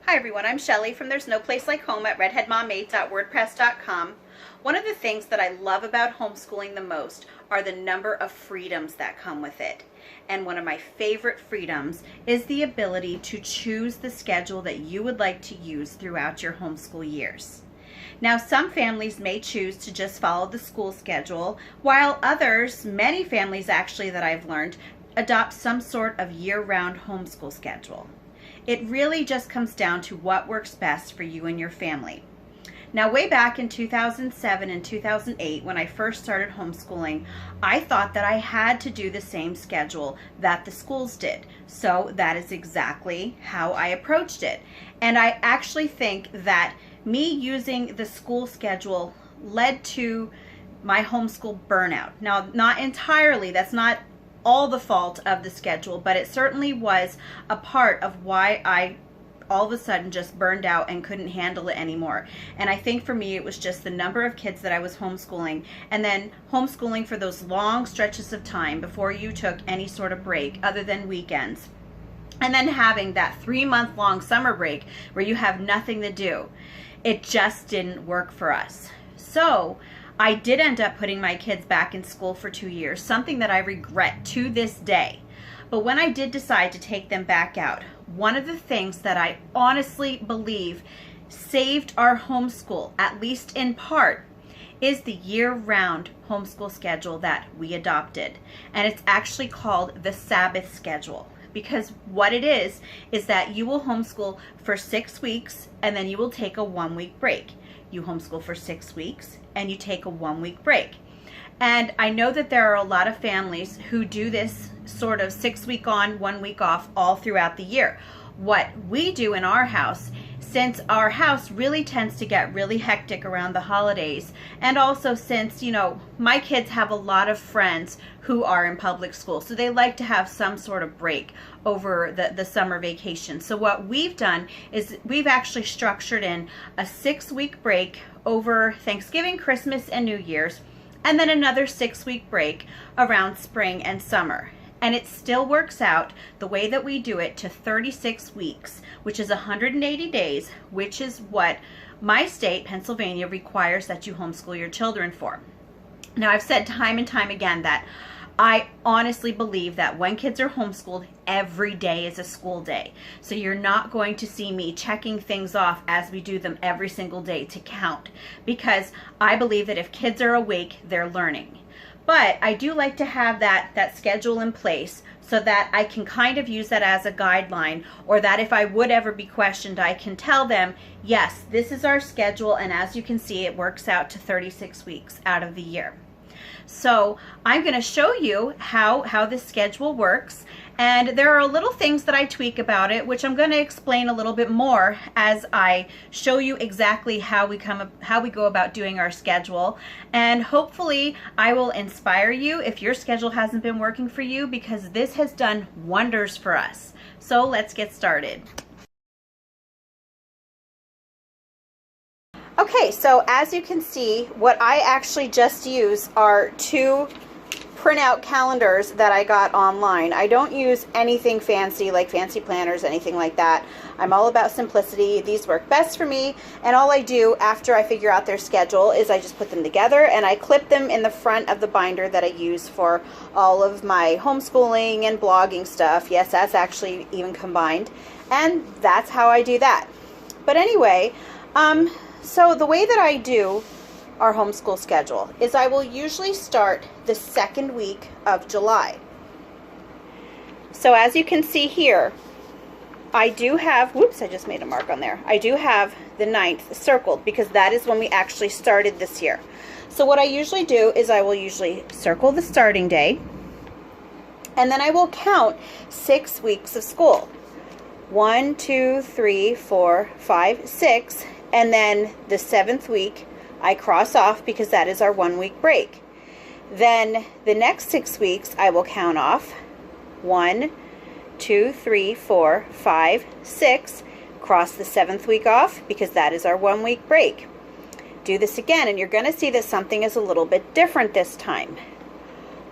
Hi everyone, I'm Shelly from There's No Place Like Home at redheadmom8.wordpress.com. One of the things that I love about homeschooling the most are the number of freedoms that come with it. And one of my favorite freedoms is the ability to choose the schedule that you would like to use throughout your homeschool years. Now, some families may choose to just follow the school schedule, while others, many families actually that I've learned, adopt some sort of year-round homeschool schedule. It really just comes down to what works best for you and your family. Now, way back in 2007 and 2008, when I first started homeschooling, I thought that I had to do the same schedule that the schools did. So that is exactly how I approached it. And I actually think that me using the school schedule led to my homeschool burnout. Now, not entirely, that's not all the fault of the schedule, but it certainly was a part of why I all of a sudden just burned out and couldn't handle it anymore. And I think for me it was just the number of kids that I was homeschooling, and then homeschooling for those long stretches of time before you took any sort of break other than weekends, and then having that 3-month long summer break where you have nothing to do. It just didn't work for us. So I did end up putting my kids back in school for 2 years, something that I regret to this day. But when I did decide to take them back out, one of the things that I honestly believe saved our homeschool, at least in part, is the year-round homeschool schedule that we adopted. And it's actually called the Sabbath schedule. Because what it is that you will homeschool for 6 weeks and then you will take a 1-week break. You homeschool for 6 weeks and you take a 1-week break. And I know that there are a lot of families who do this sort of 6-week on, 1-week off all throughout the year. What we do in our house, since our house really tends to get really hectic around the holidays, and also since, you know, my kids have a lot of friends who are in public school, so they like to have some sort of break over the summer vacation. So what we've done is we've actually structured in a 6-week break over Thanksgiving, Christmas, and New Year's, and then another 6-week break around spring and summer. And it still works out the way that we do it to 36 weeks, which is 180 days, which is what my state, Pennsylvania, requires that you homeschool your children for. Now, I've said time and time again that I honestly believe that when kids are homeschooled, every day is a school day. So you're not going to see me checking things off as we do them every single day to count, because I believe that if kids are awake, they're learning. But I do like to have that schedule in place so that I can kind of use that as a guideline, or that if I would ever be questioned, I can tell them, yes, this is our schedule, and as you can see, it works out to 36 weeks out of the year. So I'm going to show you how this schedule works, and there are little things that I tweak about it, which I'm going to explain a little bit more as I show you exactly how we go about doing our schedule. And hopefully I will inspire you if your schedule hasn't been working for you, because this has done wonders for us. So let's get started. Okay, so as you can see, what I actually just use are 2 printout calendars that I got online. I don't use anything fancy like fancy planners, anything like that. I'm all about simplicity. These work best for me, and all I do after I figure out their schedule is I just put them together and I clip them in the front of the binder that I use for all of my homeschooling and blogging stuff. Yes, that's actually even combined, and that's how I do that. But anyway, so the way that I do our homeschool schedule is I will usually start the 2nd week of July. So as you can see here, I do have, whoops, I just made a mark on there. I do have the 9th circled because that is when we actually started this year. So what I usually do is I will usually circle the starting day, and then I will count 6 weeks of school. 1, 2, 3, 4, 5, 6, and then the 7th week I cross off because that is our 1-week break. Then the next 6 weeks I will count off 1, 2, 3, 4, 5, 6, cross the 7th week off because that is our 1-week break. Do this again, and you're going to see that something is a little bit different this time.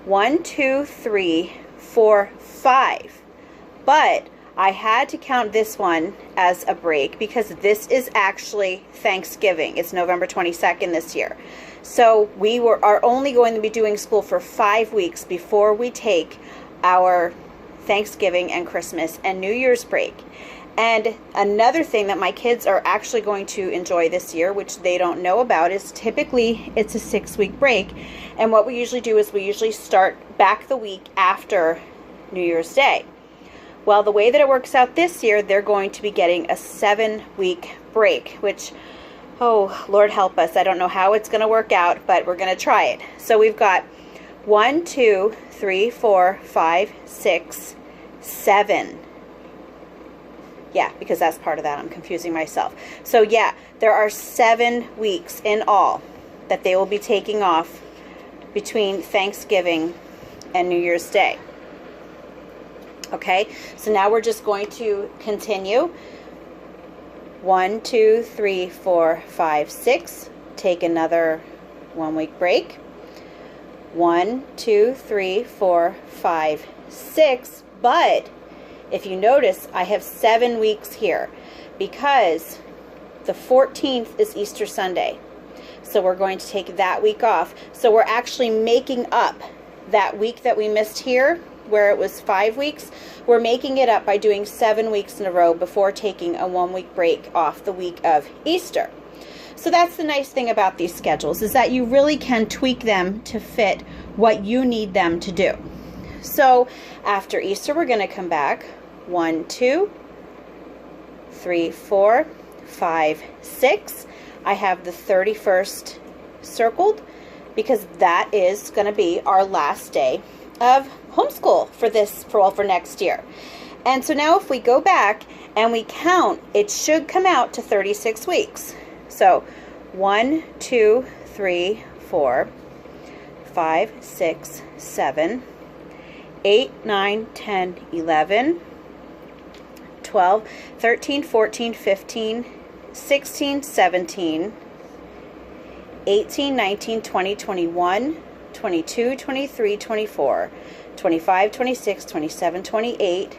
1, 2, 3, 4, 5. But I had to count this one as a break because this is actually Thanksgiving. It's November 22nd this year. So we are only going to be doing school for 5 weeks before we take our Thanksgiving and Christmas and New Year's break. And another thing that my kids are actually going to enjoy this year, which they don't know about, is typically it's a 6-week break. And what we usually do is we usually start back the week after New Year's Day. Well, the way that it works out this year, they're going to be getting a 7-week break, which, oh, Lord help us, I don't know how it's going to work out, but we're going to try it. So we've got 1, 2, 3, 4, 5, 6, 7. Yeah, because that's part of that. I'm confusing myself. So yeah, there are 7 weeks in all that they will be taking off between Thanksgiving and New Year's Day. Okay, so now we're just going to continue. 1, 2, 3, 4, 5, 6. Take another 1-week break. 1, 2, 3, 4, 5, 6. But if you notice, I have 7 weeks here because the 14th is Easter Sunday. So we're going to take that week off. So we're actually making up that week that we missed here, where it was 5 weeks. We're making it up by doing 7 weeks in a row before taking a 1-week break off the week of Easter. So that's the nice thing about these schedules, is that you really can tweak them to fit what you need them to do. So after Easter, we're going to come back 1, 2, 3, 4, 5, 6. I have the 31st circled because that is going to be our last day of homeschool for next year. And so now if we go back and we count, it should come out to 36 weeks. So 1, 2, 3, 4, 5, 6, 7, 8, 9, 10, 11, 12, 13, 14, 15, 16, 17, 18, 19, 20, 21, 22, 23, 24, 25, 26, 27, 28,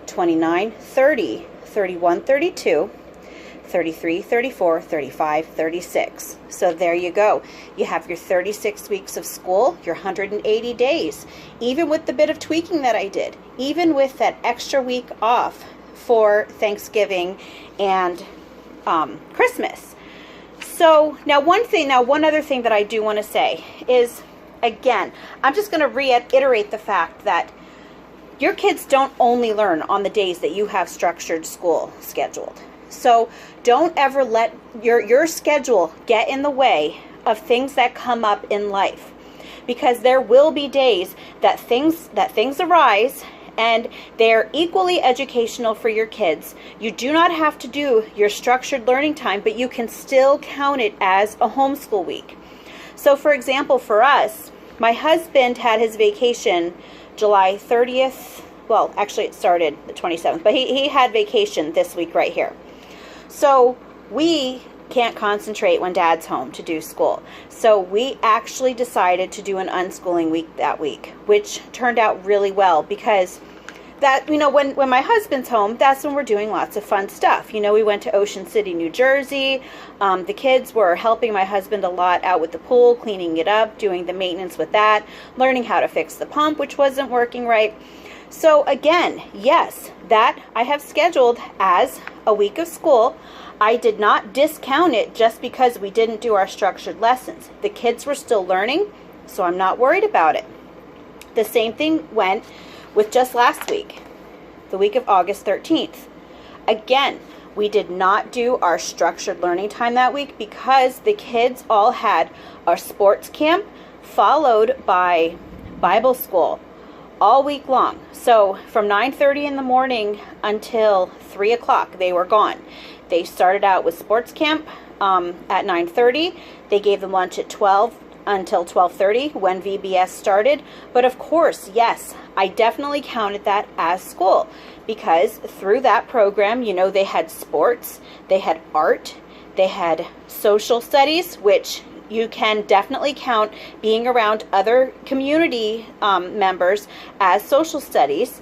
29, 30, 31, 32, 33, 34, 35, 36. So there you go. You have your 36 weeks of school, your 180 days, even with the bit of tweaking that I did, even with that extra week off for Thanksgiving and Christmas. So now one other thing that I do want to say is, again, I'm just going to reiterate the fact that your kids don't only learn on the days that you have structured school scheduled. So don't ever let your schedule get in the way of things that come up in life, because there will be days that things arise and they're equally educational for your kids. You do not have to do your structured learning time, but you can still count it as a homeschool week. So for example, for us, my husband had his vacation July 30th. Well, actually it started the 27th, but he had vacation this week right here. So we can't concentrate when Dad's home to do school. So we actually decided to do an unschooling week that week, which turned out really well, because that, when my husband's home, that's when we're doing lots of fun stuff. We went to Ocean City, New Jersey. The kids were helping my husband a lot out with the pool, cleaning it up, doing the maintenance with that, learning how to fix the pump, which wasn't working right. So again, yes, that I have scheduled as a week of school. I did not discount it just because we didn't do our structured lessons. The kids were still learning, so I'm not worried about it. The same thing went with just last week, the week of August 13th. Again, we did not do our structured learning time that week because the kids all had our sports camp followed by Bible school all week long. So from 9:30 in the morning until 3 o'clock, they were gone. They started out with sports camp at 9:30. They gave them lunch at 12 until 12:30 when VBS started. But of course, yes, I definitely counted that as school, because through that program, they had sports, they had art, they had social studies, which you can definitely count being around other community members as social studies.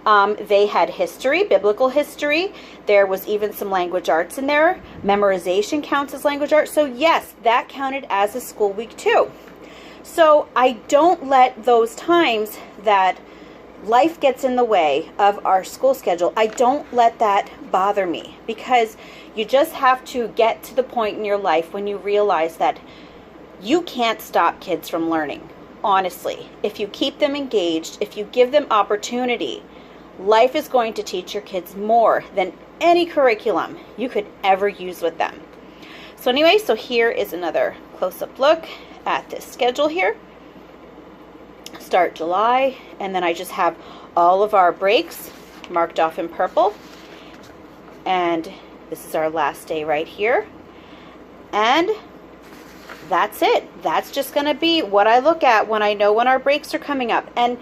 They had history, biblical history. There was even some language arts in there. Memorization counts as language arts. So yes, that counted as a school week too. So I don't let those times that life gets in the way of our school schedule, I don't let that bother me, because you just have to get to the point in your life when you realize that you can't stop kids from learning. Honestly, if you keep them engaged, if you give them opportunity, life is going to teach your kids more than any curriculum you could ever use with them. So anyway, so here is another close-up look at this schedule here. Start July, and then I just have all of our breaks marked off in purple. And this is our last day right here. And that's it. That's just going to be what I look at when I know when our breaks are coming up. And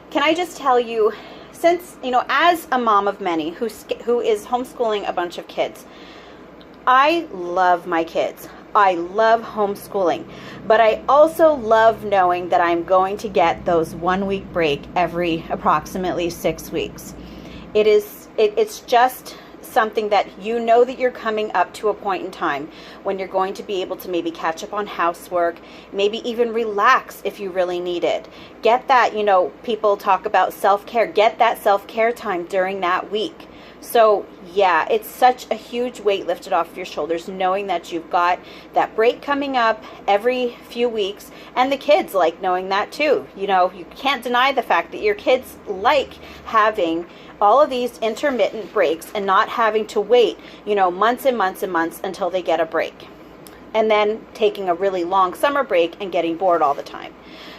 can I just tell you, since, you know, as a mom of many who is homeschooling a bunch of kids, I love my kids. I love homeschooling, but I also love knowing that I'm going to get those 1 week break every approximately 6 weeks. It's just something that you know that you're coming up to a point in time when you're going to be able to maybe catch up on housework, maybe even relax if you really need it. Get that, you know, people talk about self-care, get that self-care time during that week. So yeah, it's such a huge weight lifted off of your shoulders knowing that you've got that break coming up every few weeks, and the kids like knowing that too. You know, you can't deny the fact that your kids like having all of these intermittent breaks and not having to wait, you know, months and months and months until they get a break, and then taking a really long summer break and getting bored all the time.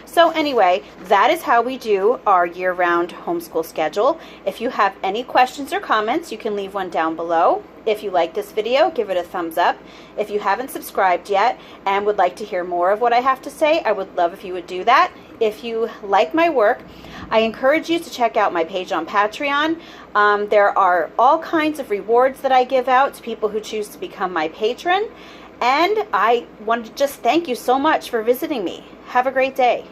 So anyway, that is how we do our year-round homeschool schedule. If you have any questions or comments, you can leave one down below. If you like this video, give it a thumbs up. If you haven't subscribed yet and would like to hear more of what I have to say, I would love if you would do that. If you like my work, I encourage you to check out my page on Patreon. There are all kinds of rewards that I give out to people who choose to become my patron. And I want to just thank you so much for visiting me. Have a great day.